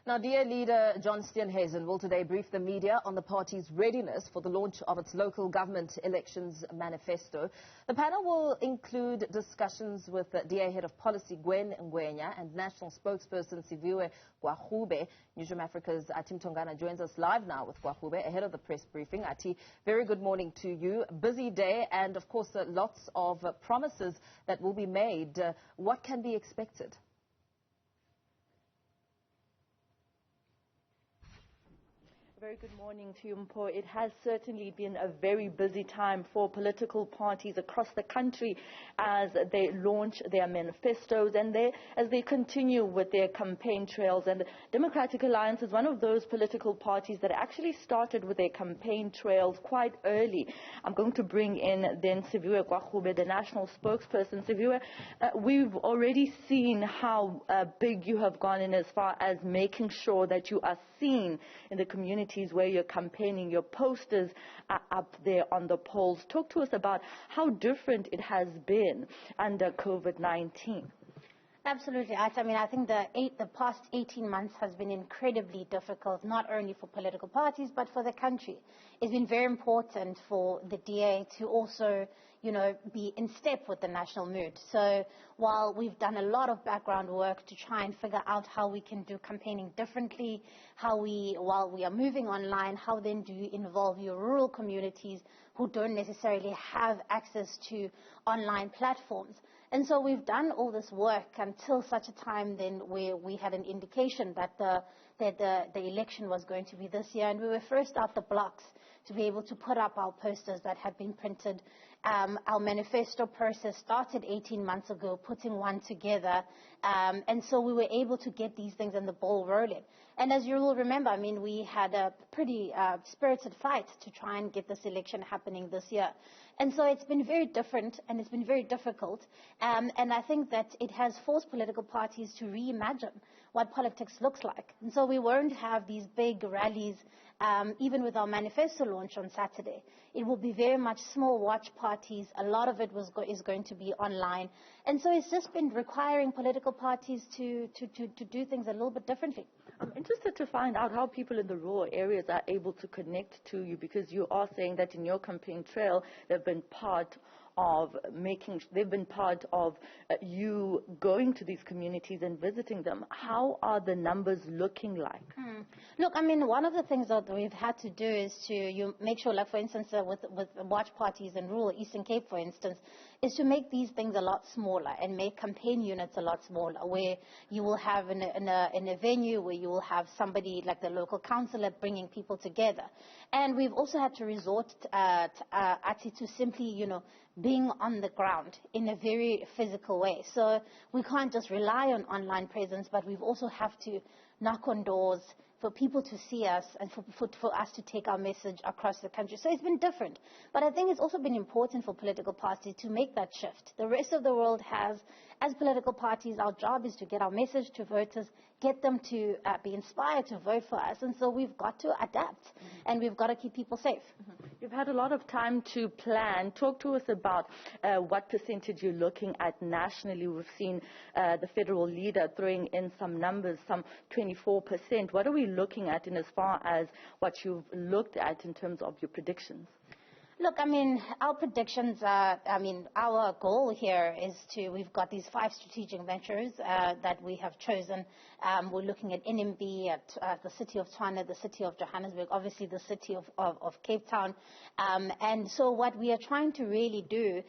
Now, dear leader John Steenhuisen will today brief the media on the party's readiness for the launch of its local government elections manifesto. The panel will include discussions with DA Head of Policy Gwen Ngwenya and National Spokesperson Siviwe Gwarube. Newzroom Afrika's Athi Mtongana joins us live now with Gwarube ahead of the press briefing. Athi, very good morning to you. Busy day and, of course, lots of promises that will be made. What can be expected? Very good morning to you, Mpo. It has certainly been a very busy time for political parties across the country as they launch their manifestos and as they continue with their campaign trails. And the Democratic Alliance is one of those political parties that actually started with their campaign trails quite early. I'm going to bring in then Siviwe Gwarube, the national spokesperson. Siviwe, we've already seen how big you have gone in as far as making sure that you are seen in the community where you're campaigning. Your posters are up there on the polls. Talk to us about how different it has been under COVID-19. Absolutely. I mean, I think the past 18 months has been incredibly difficult, not only for political parties, but for the country. It's been very important for the DA to also, be in step with the national mood. So while we've done a lot of background work to try and figure out how we can do campaigning differently, while we are moving online, how then do you involve your rural communities who don't necessarily have access to online platforms. And so we've done all this work until such a time then where we had an indication that the election was going to be this year. And we were first out the blocks to be able to put up our posters that had been printed. Our manifesto process started 18 months ago, putting one together. And so we were able to get these things and the ball rolling. And as you will remember, I mean, we had a pretty spirited fight to try and get this election happening this year. And so it's been very different and it's been very difficult. And I think that it has forced political parties to reimagine what politics looks like. And so we won't have these big rallies, even with our manifesto launch on Saturday. It will be very much small watch parties. A lot of it is going to be online. And so it's just been requiring political parties to do things a little bit differently. I'm interested to find out how people in the rural areas are able to connect to you, because you are saying that in your campaign trail they've been part of you going to these communities and visiting them. How are the numbers looking like? Look, I mean, one of the things that we've had to do is to make sure, like for instance, with watch parties in rural Eastern Cape, for instance, is to make these things a lot smaller and make campaign units a lot smaller, where you will have in a venue where you will have somebody like the local councillor bringing people together. And we've also had to resort to simply, being on the ground in a very physical way. So we can't just rely on online presence, but we've also have to knock on doors for people to see us and for us to take our message across the country. So it's been different. But I think it's also been important for political parties to make that shift. The rest of the world has, as political parties, our job is to get our message to voters, get them to be inspired to vote for us. And so we've got to adapt and we've got to keep people safe. You've had a lot of time to plan. Talk to us about what percentage you're looking at nationally. We've seen the federal leader throwing in some numbers, some 24%. What are we looking at in as far as what you've looked at in terms of your predictions? Look, I mean, our predictions are, our goal here is we've got these 5 strategic ventures that we have chosen. We're looking at NMB, at the city of Tshwane, the city of Johannesburg, obviously the city of Cape Town. And so what we are trying to really do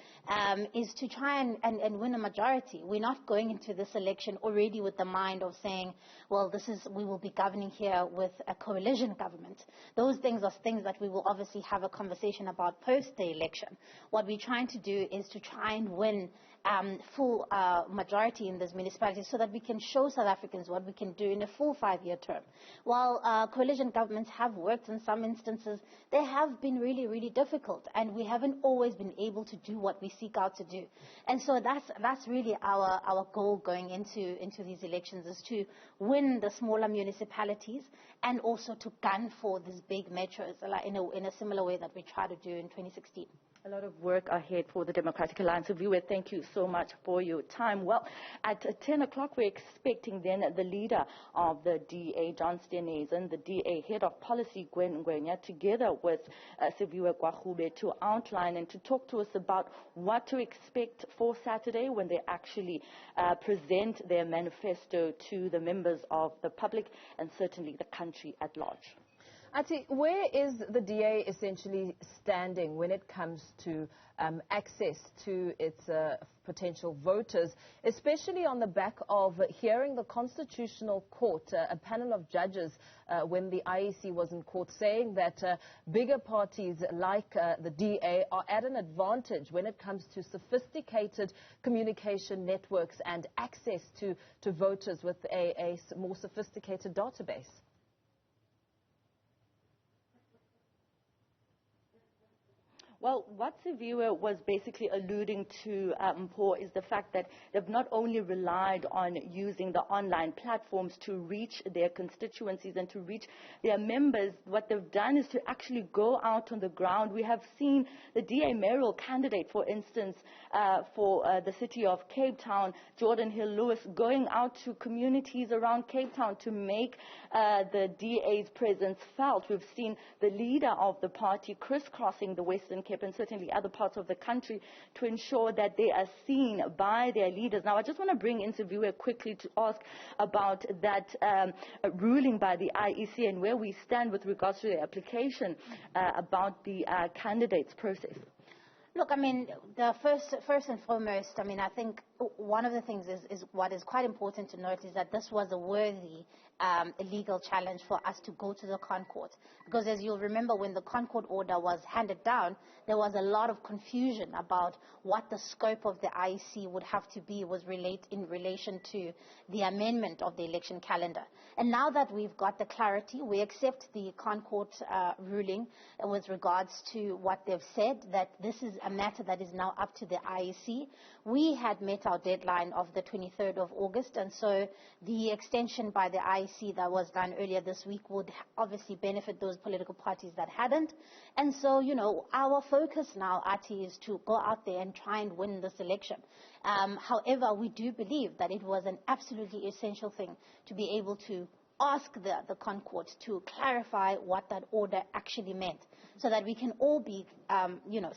is to try and win a majority. We're not going into this election already with the mind of saying, well, we will be governing here with a coalition government. Those things are things that we will obviously have a conversation about post the election. What we're trying to do is to try and win full majority in these municipalities so that we can show South Africans what we can do in a full 5-year term. While coalition governments have worked in some instances, they have been really, really difficult, and we haven't always been able to do what we seek out to do. And so that's really our goal going into these elections, is to win the smaller municipalities and also to gun for these big metros in a similar way that we try to do in 2016. A lot of work ahead for the Democratic Alliance. Siviwe, thank you so much for your time. Well, at 10 o'clock, we're expecting then the leader of the DA, John Steenhuisen, the DA head of policy, Gwen Ngwenya, together with Siviwe Gwarube to outline and to talk to us about what to expect for Saturday when they actually present their manifesto to the members of the public and certainly the country at large. Athi, where is the DA essentially standing when it comes to access to its potential voters, especially on the back of hearing the Constitutional Court, a panel of judges when the IEC was in court, saying that bigger parties like the DA are at an advantage when it comes to sophisticated communication networks and access to voters with a more sophisticated database? Well, what Siviwe was basically alluding to, is the fact that they've not only relied on using the online platforms to reach their constituencies and to reach their members. What they've done is to actually go out on the ground. We have seen the DA mayoral candidate, for instance, for the city of Cape Town, Jordan Hill-Lewis, going out to communities around Cape Town to make the DA's presence felt. We've seen the leader of the party crisscrossing the Western Cape and certainly other parts of the country to ensure that they are seen by their leaders. Now, I just want to bring in Siviwe quickly to ask about that ruling by the IEC and where we stand with regards to the application about the candidates process. Look, I mean, the first and foremost, I mean, I think one of the things is what is quite important to note is that this was a worthy legal challenge for us to go to the Concord. Because as you'll remember, when the Concord order was handed down, there was a lot of confusion about what the scope of the IEC would have to be in relation to the amendment of the election calendar. And now that we've got the clarity, we accept the Concord ruling with regards to what they've said, that this is a matter that is now up to the IEC. We had met our deadline of the 23rd of August, and so the extension by the IEC that was done earlier this week would obviously benefit those political parties that hadn't. And so, you know, our focus now, Athi, is to go out there and try and win this election. However, we do believe that it was an absolutely essential thing to be able to ask the Concord to clarify what that order actually meant, so that we can all be,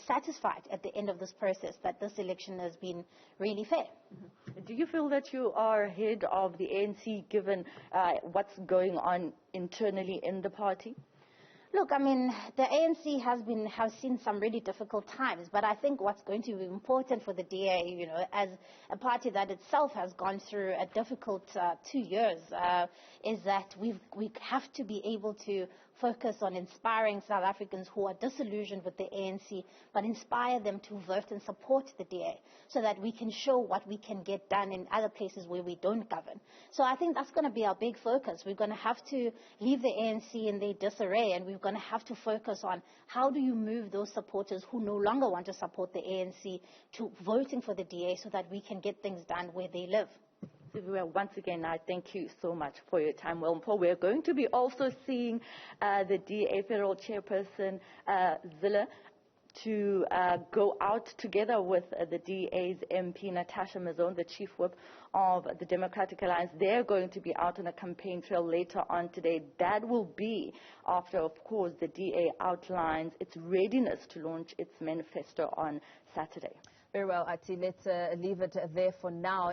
satisfied at the end of this process that this election has been really fair. Do you feel that you are ahead of the ANC given what's going on internally in the party? Look, I mean, the ANC has seen some really difficult times, but I think what's going to be important for the DA, you know, as a party that itself has gone through a difficult 2 years, is that we have to be able to focus on inspiring South Africans who are disillusioned with the ANC, but inspire them to vote and support the DA so that we can show what we can get done in other places where we don't govern. So I think that's going to be our big focus. We're going to have to leave the ANC in their disarray, and we're going to have to focus on how do you move those supporters who no longer want to support the ANC to voting for the DA so that we can get things done where they live. Once again, I thank you so much for your time. Well, we're going to be also seeing the DA Federal Chairperson, Zille, to go out together with the DA's MP, Natasha Mazone, the Chief Whip of the Democratic Alliance. They're going to be out on a campaign trail later on today. That will be after, of course, the DA outlines its readiness to launch its manifesto on Saturday. Very well, Athi. Let's leave it there for now.